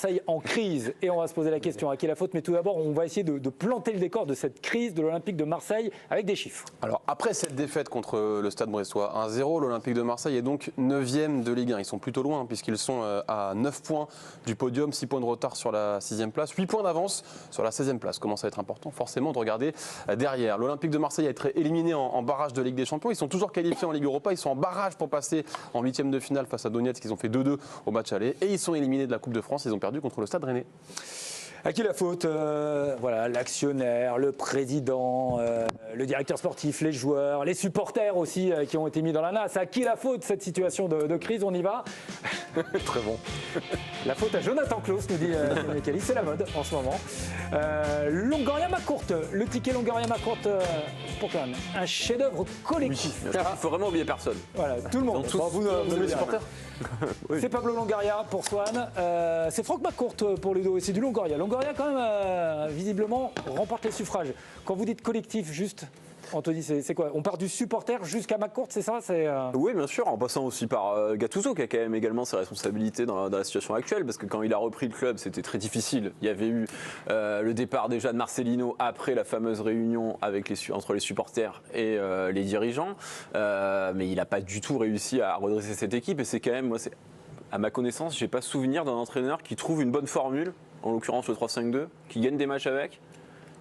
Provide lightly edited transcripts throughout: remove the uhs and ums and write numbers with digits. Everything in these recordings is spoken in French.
Marseille en crise et on va se poser la question à qui est la faute, mais tout d'abord on va essayer de planter le décor de cette crise de l'Olympique de Marseille avec des chiffres. Alors après cette défaite contre le Stade Brestois 1-0, l'Olympique de Marseille est donc 9e de Ligue 1. Ils sont plutôt loin puisqu'ils sont à 9 points du podium, 6 points de retard sur la 6e place, 8 points d'avance sur la 16e place. Commence à être important forcément de regarder derrière. L'Olympique de Marseille a été éliminé en barrage de Ligue des Champions. Ils sont toujours qualifiés en Ligue Europa. Ils sont en barrage pour passer en 8e de finale face à Donetsk. Ils ont fait 2-2 au match aller et ils sont éliminés de la Coupe de France. Ils ont perdu contre le Stade Rennais. À qui la faute? Voilà, l'actionnaire, le président, le directeur sportif, les joueurs, les supporters aussi qui ont été mis dans la nasse. À qui la faute cette situation de crise? On y va. Très bon. La faute à Jonathan Klaus, nous dit Samuel Cali. C'est la mode en ce moment. Longoria-McCourt, le ticket Longoria-McCourt pour quand même un chef-d'œuvre collectif. Il faut vraiment oublier personne. Voilà, tout le monde. Vous les supporters? Oui. C'est Pablo Longoria pour Swan, c'est Franck McCourt pour Ludo et c'est du Longoria. Longoria quand même visiblement remporte les suffrages. Quand vous dites collectif, juste Anthony, c'est quoi? On part du supporter jusqu'à McCourt, c'est ça? Oui, bien sûr, en passant aussi par Gattuso qui a quand même également ses responsabilités dans la situation actuelle, parce que quand il a repris le club, c'était très difficile. Il y avait eu le départ déjà de Marcelino après la fameuse réunion entre les supporters et les dirigeants, mais il n'a pas du tout réussi à redresser cette équipe. Et c'est quand même, à ma connaissance, j'ai pas souvenir d'un entraîneur qui trouve une bonne formule, en l'occurrence le 3-5-2, qui gagne des matchs avec,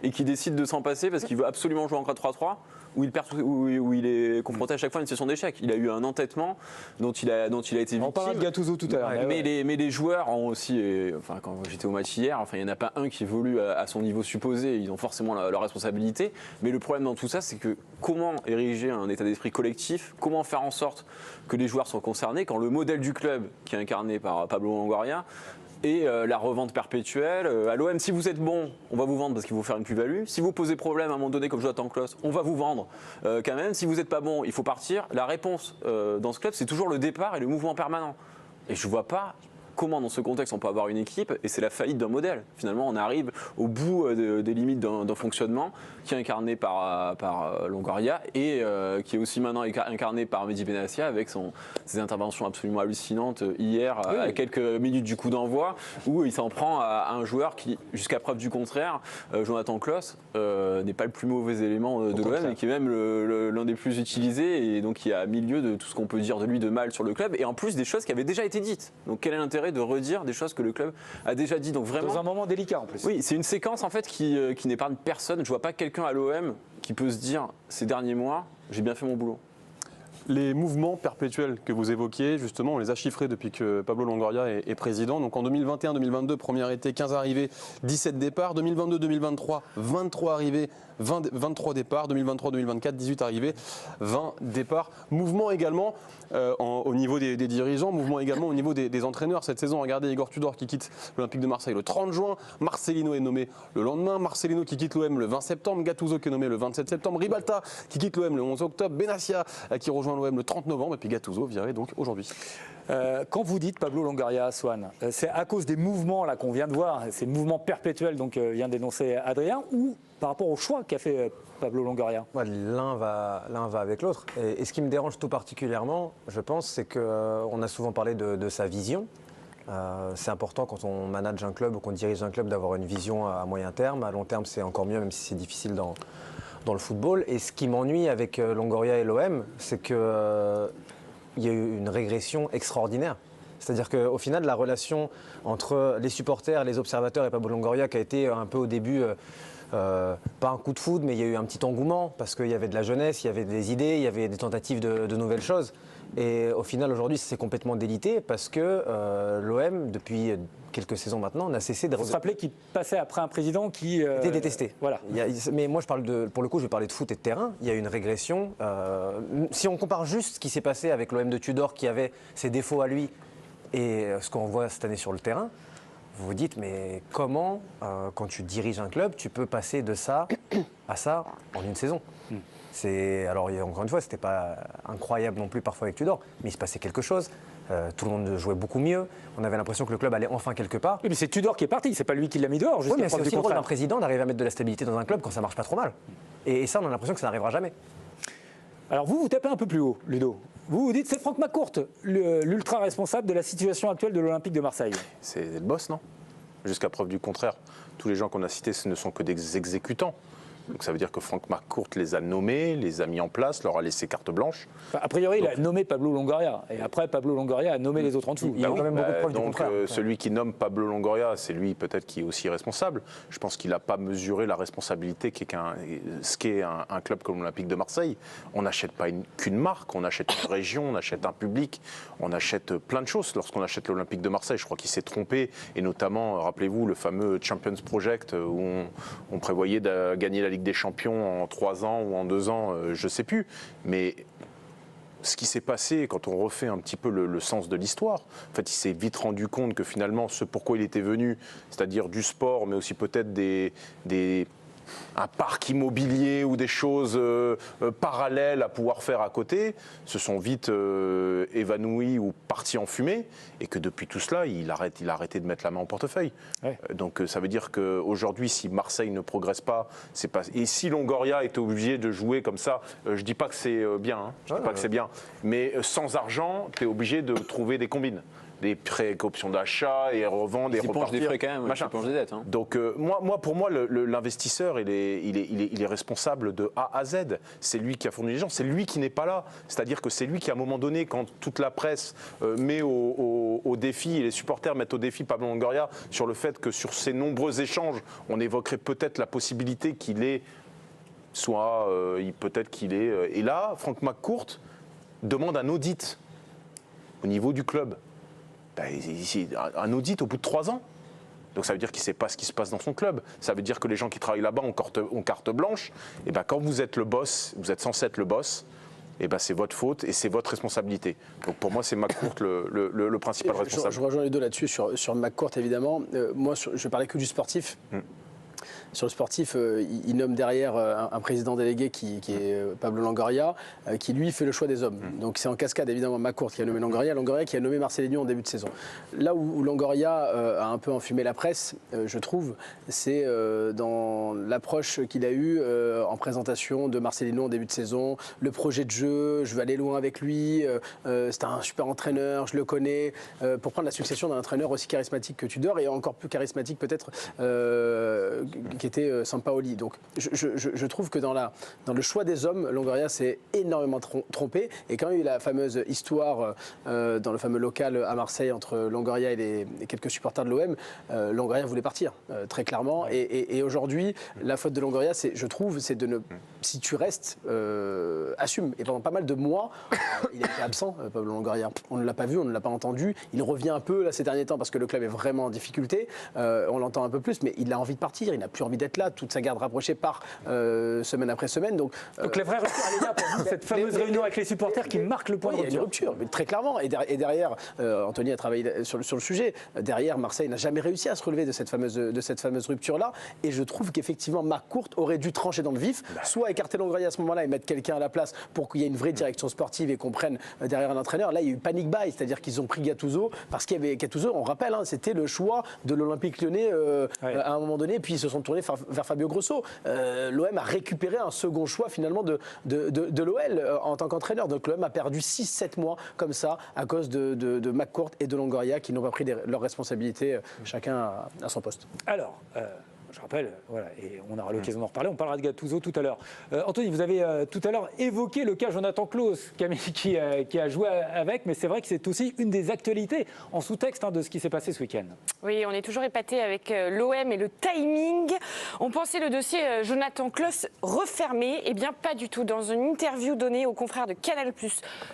et qui décide de s'en passer parce qu'il veut absolument jouer en 4-3-3 où il est confronté à chaque fois à une situation d'échec. Il a eu un entêtement dont il a été victime. On parlera de Gattuso tout à l'heure. Mais les joueurs ont aussi, quand j'étais au match hier, il n'y en a pas un qui évolue à son niveau supposé, ils ont forcément leur responsabilité. Mais le problème dans tout ça, c'est que comment ériger un état d'esprit collectif, comment faire en sorte que les joueurs soient concernés quand le modèle du club, qui est incarné par Pablo Longoria, et la revente perpétuelle. À l'OM, si vous êtes bon, on va vous vendre parce qu'il faut faire une plus-value. Si vous posez problème à un moment donné, comme Jonathan Klaus, on va vous vendre quand même. Si vous n'êtes pas bon, il faut partir. La réponse dans ce club, c'est toujours le départ et le mouvement permanent. Et je ne vois pas comment dans ce contexte on peut avoir une équipe, et c'est la faillite d'un modèle. Finalement, on arrive au bout des limites d'un fonctionnement qui est incarné par Longoria et qui est aussi maintenant incarné par Mehdi Benassia avec ses interventions absolument hallucinantes hier, à quelques minutes du coup d'envoi, où il s'en prend à un joueur qui, jusqu'à preuve du contraire, Jonathan Klaus, n'est pas le plus mauvais élément de l'OM, et qui est même l'un des plus utilisés, et donc qui est à milieu de tout ce qu'on peut dire de lui de mal sur le club, et en plus des choses qui avaient déjà été dites. Donc quel est l'intérêt de redire des choses que le club a déjà dit? Donc vraiment, dans un moment délicat en plus. Oui, c'est une séquence en fait qui n'épargne personne. Je vois pas quelqu'un à l'OM qui peut se dire ces derniers mois, j'ai bien fait mon boulot. Les mouvements perpétuels que vous évoquiez, justement, on les a chiffrés depuis que Pablo Longoria est président. Donc en 2021-2022, premier été, 15 arrivées, 17 départs. 2022-2023, 23 arrivées, 23 départs. 2023-2024, 18 arrivées, 20 départs. Mouvement également au niveau des dirigeants, mouvement également au niveau des entraîneurs. Cette saison, regardez Igor Tudor qui quitte l'Olympique de Marseille le 30 juin. Marcelino est nommé le lendemain. Marcelino qui quitte l'OM le 20 septembre. Gattuso qui est nommé le 27 septembre. Ribalta qui quitte l'OM le 11 octobre. Benassia qui rejoint l'OM le 30 novembre. Et puis Gattuso viré donc aujourd'hui. Quand vous dites Pablo Longoria, Swan, c'est à cause des mouvements là qu'on vient de voir, ces mouvements perpétuels donc vient d'énoncer Adrien, ou par rapport au choix qu'a fait Pablo Longoria? L'un va avec l'autre. Et ce qui me dérange tout particulièrement, je pense, c'est qu'on a souvent parlé de sa vision. C'est important quand on manage un club ou qu'on dirige un club d'avoir une vision à moyen terme. À long terme, c'est encore mieux, même si c'est difficile dans le football. Et ce qui m'ennuie avec Longoria et l'OM, c'est qu'il y a eu une régression extraordinaire. C'est-à-dire qu'au final, la relation entre les supporters, les observateurs et Pablo Longoria, qui a été un peu au début, pas un coup de foudre, mais il y a eu un petit engouement, parce qu'il y avait de la jeunesse, il y avait des idées, il y avait des tentatives de nouvelles choses. Et au final, aujourd'hui, c'est complètement délité, parce que l'OM, depuis quelques saisons maintenant, n'a cessé de... Vous vous rappelez qu'il passait après un président qui... était détesté. Voilà. Mais moi, pour le coup, je vais parler de foot et de terrain. Il y a une régression. Si on compare juste ce qui s'est passé avec l'OM de Tudor, qui avait ses défauts à lui, et ce qu'on voit cette année sur le terrain, vous vous dites, mais comment, quand tu diriges un club, tu peux passer de ça à ça en une saison? Alors, encore une fois, c'était pas incroyable non plus parfois avec Tudor, mais il se passait quelque chose. Tout le monde jouait beaucoup mieux. On avait l'impression que le club allait enfin quelque part. Oui, mais c'est Tudor qui est parti, c'est pas lui qui l'a mis dehors. Oui, mais c'est aussi le rôle d'un président d'arriver à mettre de la stabilité dans un club quand ça marche pas trop mal. Et ça, on a l'impression que ça n'arrivera jamais. Alors vous tapez un peu plus haut, Ludo. Vous dites c'est Franck McCourt, l'ultra responsable de la situation actuelle de l'Olympique de Marseille. C'est le boss, non? jusqu'à preuve du contraire. Tous les gens qu'on a cités, ce ne sont que des exécutants. Donc ça veut dire que Franck McCourt les a nommés, les a mis en place, leur a laissé carte blanche. Enfin, a priori, il a nommé Pablo Longoria. Et après, Pablo Longoria a nommé les autres en dessous. Il y a quand même beaucoup de preuves du donc contraire. celui qui nomme Pablo Longoria, c'est lui peut-être qui est aussi responsable. Je pense qu'il n'a pas mesuré la responsabilité ce qu'est un club comme l'Olympique de Marseille. On n'achète pas qu'une marque, on achète une région, on achète un public, on achète plein de choses. Lorsqu'on achète l'Olympique de Marseille, je crois qu'il s'est trompé. Et notamment, rappelez-vous, le fameux Champions Project où on prévoyait de gagner la Ligue des Champions en 3 ans ou en 2 ans, je ne sais plus. Mais ce qui s'est passé, quand on refait un petit peu le sens de l'histoire, en fait, il s'est vite rendu compte que finalement, ce pourquoi il était venu, c'est-à-dire du sport, mais aussi peut-être un parc immobilier ou des choses parallèles à pouvoir faire à côté, se sont vite évanouis ou partis en fumée, et que depuis tout cela, il a arrêté de mettre la main au portefeuille. Ouais. Donc ça veut dire qu'aujourd'hui, si Marseille ne progresse pas, c'est pas. Et si Longoria était obligé de jouer comme ça, je dis pas que c'est bien, hein, je dis pas que c'est bien, mais sans argent, tu es obligé de trouver des combines. Des prêts avec option d'achat et revendre et repartir. Des frais quand même, machin. Il penche des dettes. Hein. Donc pour moi, l'investisseur, il est responsable de A à Z. C'est lui qui a fourni les gens, c'est lui qui n'est pas là. C'est-à-dire que c'est lui qui, à un moment donné, quand toute la presse met au défi, et les supporters mettent au défi Pablo Longoria sur le fait que sur ces nombreux échanges, on évoquerait peut-être la possibilité qu'il ait, peut-être qu'il est... Et là, Franck McCourt demande un audit au niveau du club. Un audit au bout de 3 ans. Donc ça veut dire qu'il ne sait pas ce qui se passe dans son club. Ça veut dire que les gens qui travaillent là-bas ont carte blanche. Et ben quand vous êtes le boss, vous êtes censé être le boss, et ben c'est votre faute et c'est votre responsabilité. Donc pour moi, c'est McCourt le principal responsable. Je rejoins les deux là-dessus, sur McCourt évidemment. Moi, je parlais que du sportif. Sur le sportif, il nomme derrière un président délégué qui est Pablo Longoria, qui lui fait le choix des hommes. Donc c'est en cascade évidemment McCourt qui a nommé Longoria qui a nommé Marcelinho en début de saison. Là où Longoria a un peu enfumé la presse, je trouve, c'est dans l'approche qu'il a eue en présentation de Marcelinho en début de saison, le projet de jeu, je veux aller loin avec lui, c'est un super entraîneur, je le connais, pour prendre la succession d'un entraîneur aussi charismatique que Tudor et encore plus charismatique peut-être qui était Sampaoli. Donc je trouve que dans le choix des hommes, Longoria s'est énormément trompé. Et quand il y a eu la fameuse histoire dans le fameux local à Marseille entre Longoria et quelques supporters de l'OM, Longoria voulait partir, très clairement. Et aujourd'hui, la faute de Longoria, je trouve, c'est de ne... Si tu restes, assume. Et pendant pas mal de mois, il a été absent, Pablo Longoria. On ne l'a pas vu, on ne l'a pas entendu. Il revient un peu là, ces derniers temps parce que le club est vraiment en difficulté. On l'entend un peu plus, mais il a envie de partir. Il n'a plus envie d'être là. Toute sa garde rapprochée part semaine après semaine. Donc les vraies ruptures, cette fameuse réunion avec les supporters qui marque le point de rupture. Il y a une rupture, mais très clairement. Et derrière, Anthony a travaillé sur le sujet. Derrière, Marseille n'a jamais réussi à se relever de cette fameuse rupture-là. Et je trouve qu'effectivement, McCourt aurait dû trancher dans le vif, soit écarter Longoria à ce moment-là et mettre quelqu'un à la place pour qu'il y ait une vraie direction sportive et qu'on prenne derrière un entraîneur. Là, il y a eu panic buy, c'est-à-dire qu'ils ont pris Gattuso parce qu'il y avait Gattuso, on rappelle, c'était le choix de l'Olympique Lyonnais à un moment donné, puis ils se sont tournés vers Fabio Grosso. L'OM a récupéré un second choix finalement de l'OL en tant qu'entraîneur. Donc l'OM a perdu 6-7 mois comme ça à cause de McCourt et de Longoria qui n'ont pas pris leurs responsabilités chacun à son poste. Alors, je rappelle, voilà, et on aura l'occasion d'en reparler, on parlera de Gattuso tout à l'heure. Anthony, vous avez tout à l'heure évoqué le cas Jonathan Klaus, qui a joué avec, mais c'est vrai que c'est aussi une des actualités en sous-texte de ce qui s'est passé ce week-end. Oui, on est toujours épaté avec l'OM et le timing. On pensait le dossier Jonathan Klaus refermé, eh bien pas du tout. Dans une interview donnée aux confrères de Canal+,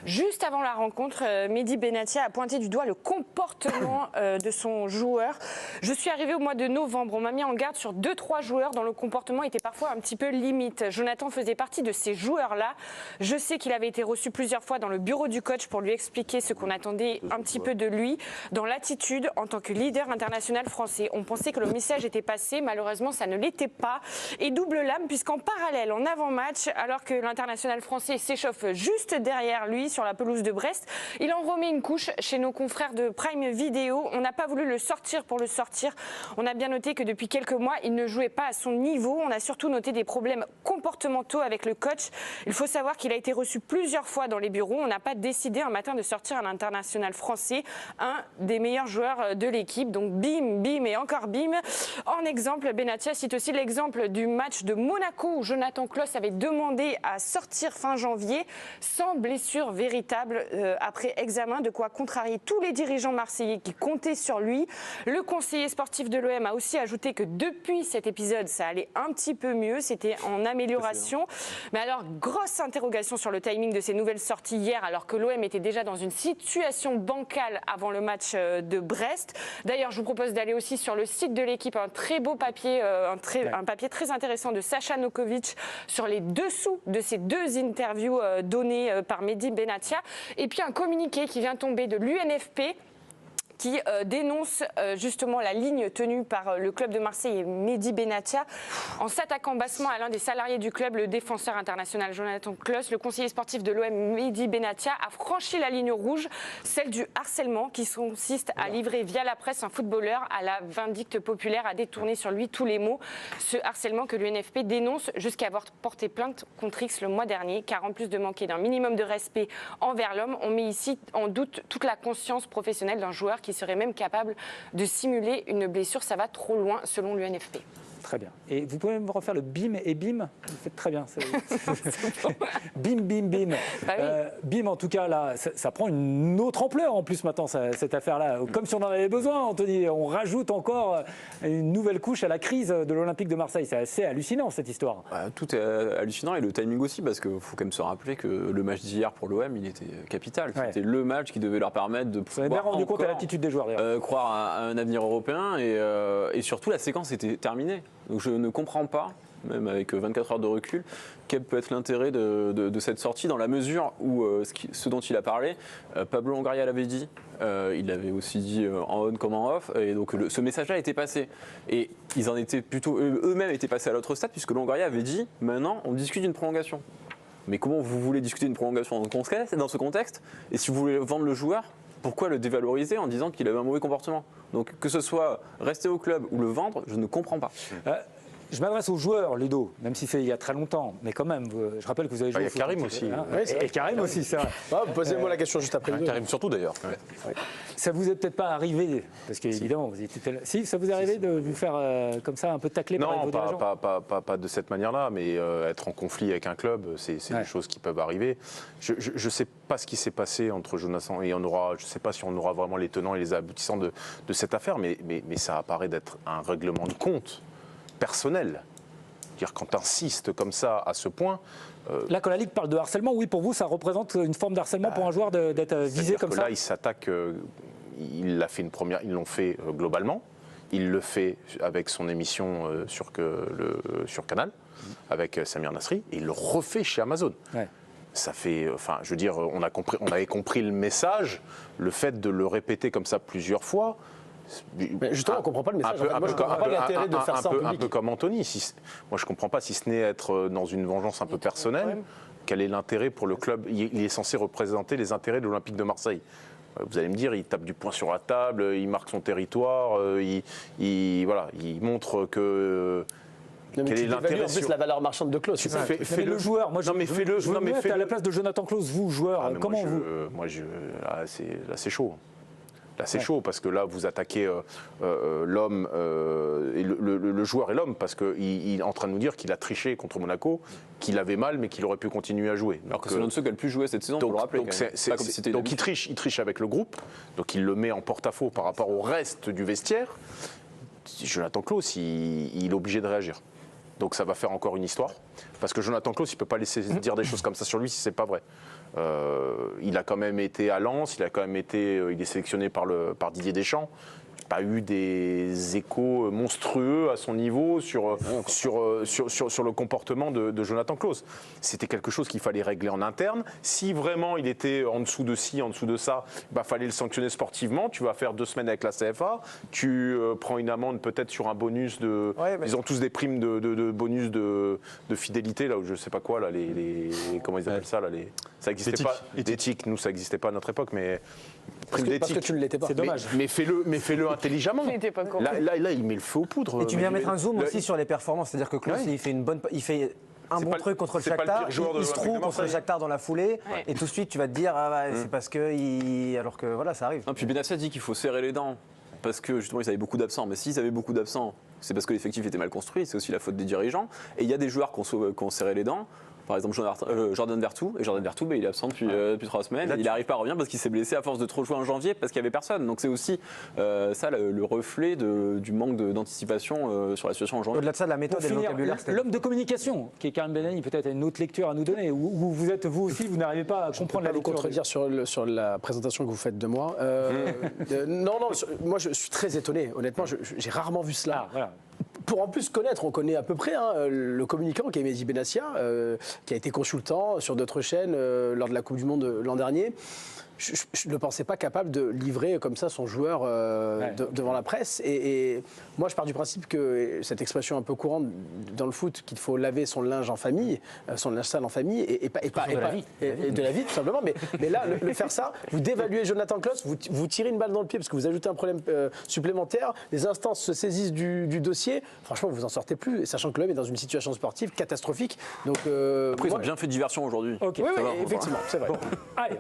juste avant la rencontre, Mehdi Benatia a pointé du doigt le comportement de son joueur. Je suis arrivé au mois de novembre, on m'a mis en garde sur 2-3 joueurs dont le comportement était parfois un petit peu limite. Jonathan faisait partie de ces joueurs-là. Je sais qu'il avait été reçu plusieurs fois dans le bureau du coach pour lui expliquer ce qu'on attendait un petit peu de lui dans l'attitude en tant que leader international français. On pensait que le message était passé, malheureusement ça ne l'était pas. Et double lame puisqu'en parallèle, en avant-match, alors que l'international français s'échauffe juste derrière lui sur la pelouse de Brest, il en remet une couche chez nos confrères de Prime Video. On n'a pas voulu le sortir pour le sortir. On a bien noté que depuis quelques mois, moi, il ne jouait pas à son niveau. On a surtout noté des problèmes comportementaux avec le coach. Il faut savoir qu'il a été reçu plusieurs fois dans les bureaux. On n'a pas décidé un matin de sortir un international français, un des meilleurs joueurs de l'équipe. Donc bim, bim et encore bim. En exemple, Benatia cite aussi l'exemple du match de Monaco où Jonathan Klaus avait demandé à sortir fin janvier sans blessure véritable après examen, de quoi contrarier tous les dirigeants marseillais qui comptaient sur lui. Le conseiller sportif de l'OM a aussi ajouté que depuis cet épisode, ça allait un petit peu mieux, c'était en amélioration. Mais alors, grosse interrogation sur le timing de ces nouvelles sorties hier, alors que l'OM était déjà dans une situation bancale avant le match de Brest. D'ailleurs, je vous propose d'aller aussi sur le site de l'équipe, un très beau papier, un papier très intéressant de Sacha Nokovic sur les dessous de ces deux interviews données par Mehdi Benatia. Et puis un communiqué qui vient tomber de l'UNFP qui dénonce justement la ligne tenue par le club de Marseille et Mehdi Benatia. En s'attaquant bassement à l'un des salariés du club, le défenseur international Jonathan Klaus, le conseiller sportif de l'OM Mehdi Benatia a franchi la ligne rouge, celle du harcèlement qui consiste à livrer via la presse un footballeur à la vindicte populaire, à détourner sur lui tous les mots. Ce harcèlement que l'UNFP dénonce jusqu'à avoir porté plainte contre X le mois dernier, car en plus de manquer d'un minimum de respect envers l'homme, on met ici en doute toute la conscience professionnelle d'un joueur qui serait même capable de simuler une blessure. Ça va trop loin selon l'UNFP. Très bien. Et vous pouvez me refaire le bim et bim? Vous faites très bien. Bim, bim, bim. Bah oui. Bim, en tout cas, là, ça prend une autre ampleur en plus maintenant, cette affaire-là. Comme si on en avait besoin, Anthony. On rajoute encore une nouvelle couche à la crise de l'Olympique de Marseille. C'est assez hallucinant, cette histoire. Tout est hallucinant et le timing aussi, parce qu'il faut quand même se rappeler que le match d'hier pour l'OM, il était capital. Ouais. C'était le match qui devait leur permettre de Vous avez bien rendu compte à l'attitude des joueurs, d'ailleurs. croire à un avenir européen et surtout la séquence était terminée. Donc je ne comprends pas, même avec 24 heures de recul, quel peut être l'intérêt de cette sortie dans la mesure où ce dont il a parlé, Pablo Longoria l'avait dit, il l'avait aussi dit en on comme en off, et donc ce message-là était passé. Et ils en étaient plutôt, eux-mêmes étaient passés à l'autre stade, puisque Longoria avait dit, maintenant on discute d'une prolongation. Mais comment vous voulez discuter d'une prolongation dans ce contexte? Et si vous voulez vendre le joueur, pourquoi le dévaloriser en disant qu'il avait un mauvais comportement? Donc que ce soit rester au club ou le vendre, je ne comprends pas. Je m'adresse aux joueurs, Ludo, même si c'est il y a très longtemps, mais quand même, je rappelle que vous avez joué Il y a au foot, Karim aussi. hein, Oui, et Karim aussi, c'est vrai. Posez-moi la question juste après. Karim surtout d'ailleurs. Ça vous est peut-être pas arrivé, parce qu'évidemment, vous étiez si, ça vous est arrivé de vous faire comme ça un peu tacler par Non, vos dirigeants? pas de cette manière-là, mais être en conflit avec un club, c'est des choses qui peuvent arriver. Je ne sais pas ce qui s'est passé entre Jonathan et je ne sais pas si on aura vraiment les tenants et les aboutissants de cette affaire, mais ça apparaît d'être un règlement de compte personnel. C'est-à-dire quand tu insistes comme ça à ce point. Là, quand la Ligue parle de harcèlement, oui, pour vous, ça représente une forme d'harcèlement pour un joueur d'être visé comme ça? Là, il s'attaque. Ils l'ont fait globalement. Il le fait avec son émission sur Canal, avec Samir Nasri, et il le refait chez Amazon. Ouais. Ça fait, je veux dire, on avait compris le message, le fait de le répéter comme ça plusieurs fois. Mais justement, on ne comprend pas le message. Moi, je ne comprends pas l'intérêt de faire ça en public. Un peu comme Anthony. Moi, je ne comprends pas, si ce n'est être dans une vengeance un peu personnelle, quel est l'intérêt pour le club? Il est censé représenter les intérêts de l'Olympique de Marseille. Vous allez me dire, il tape du poing sur la table, il marque son territoire, il montre que... Non, mais quel est l'intérêt en plus la valeur marchande de Klaus? Fais le joueur. Moi, je me mets à la place de Jonathan Klaus, vous, joueur. Comment vous? Là, c'est chaud. Là, c'est chaud parce que là, vous attaquez l'homme, et le joueur et l'homme, parce qu'il est en train de nous dire qu'il a triché contre Monaco, qu'il avait mal, mais qu'il aurait pu continuer à jouer. Alors que c'est l'un de ceux qui a le plus joué cette saison, pour le rappeler. Donc il triche avec le groupe, donc il le met en porte-à-faux par rapport au reste du vestiaire. Jonathan Klaus, il est obligé de réagir. Donc ça va faire encore une histoire, parce que Jonathan Klaus, il ne peut pas laisser dire des choses comme ça sur lui si ce n'est pas vrai. Il a quand même été à Lens, il est sélectionné par Didier Deschamps. Pas eu des échos monstrueux à son niveau sur le comportement de Jonathan Klaus. C'était quelque chose qu'il fallait régler en interne. Si vraiment il était en dessous de ci, en dessous de ça, fallait le sanctionner sportivement. Tu vas faire 2 semaines avec la CFA, tu prends une amende peut-être sur un bonus de... Ils ont tous des primes de bonus de fidélité, là, où je sais pas quoi, là, comment ils appellent ça, là, ça n'existait pas. Éthique, nous ça n'existait pas à notre époque, mais prime Parce que d'éthique. tu ne l'étais pas. C'est dommage. Mais fais-le intelligemment. Il n'était pas con. Là, il met le feu aux poudres. Et tu viens Manuel. mettre un zoom aussi sur les performances, c'est-à-dire que Klose, il fait un C'est bon pas- truc contre le c'est pas le Shakhtar, pire joueur de il se l'Olympique trouve de contre le Marseille. Shakhtar dans la foulée, Ouais. et tout de suite tu vas te dire c'est parce que alors que voilà, ça arrive. Non, puis Benassia dit qu'il faut serrer les dents parce que justement ils avaient beaucoup d'absents. Mais s'ils avaient beaucoup d'absents, c'est parce que l'effectif était mal construit. C'est aussi la faute des dirigeants. Et il y a des joueurs qui ont serré les dents. Par exemple, Jordan Vertou. Et Jordan Vertou, il est absent depuis 3 semaines. Là, Il n'arrive pas à revenir parce qu'il s'est blessé à force de trop jouer en janvier parce qu'il n'y avait personne. Donc c'est aussi ça le reflet du manque d'anticipation sur la situation en janvier. Au-delà de ça, de la Pour méthode et le finir, vocabulaire, c'était l'homme de communication, qui est Karim Benani, peut-être a une autre lecture à nous donner, ou vous êtes vous aussi, vous n'arrivez pas à comprendre la Pas vous lecture. contredire sur la présentation que vous faites de moi. Non, moi je suis très étonné. Honnêtement, j'ai rarement vu cela. Ah, voilà. Pour en plus connaître, on connaît à peu près le communicant qui est Mehdi Benassia, qui a été consultant sur d'autres chaînes lors de la Coupe du Monde l'an dernier. Je ne pensais pas capable de livrer comme ça son joueur devant la presse. Et moi, je pars du principe que cette expression un peu courante dans le foot, qu'il faut laver son linge en famille, son linge sale en famille, et de la vie, tout simplement. Mais là, le faire ça, vous dévaluez Jonathan Klaus, vous tirez une balle dans le pied parce que vous ajoutez un problème supplémentaire. Les instances se saisissent du dossier. Franchement, vous en sortez plus, sachant que l'homme est dans une situation sportive catastrophique. Donc, Après, ils ont bien fait de diversion aujourd'hui. Ok. oui, Ça va, effectivement, c'est vrai. Allez,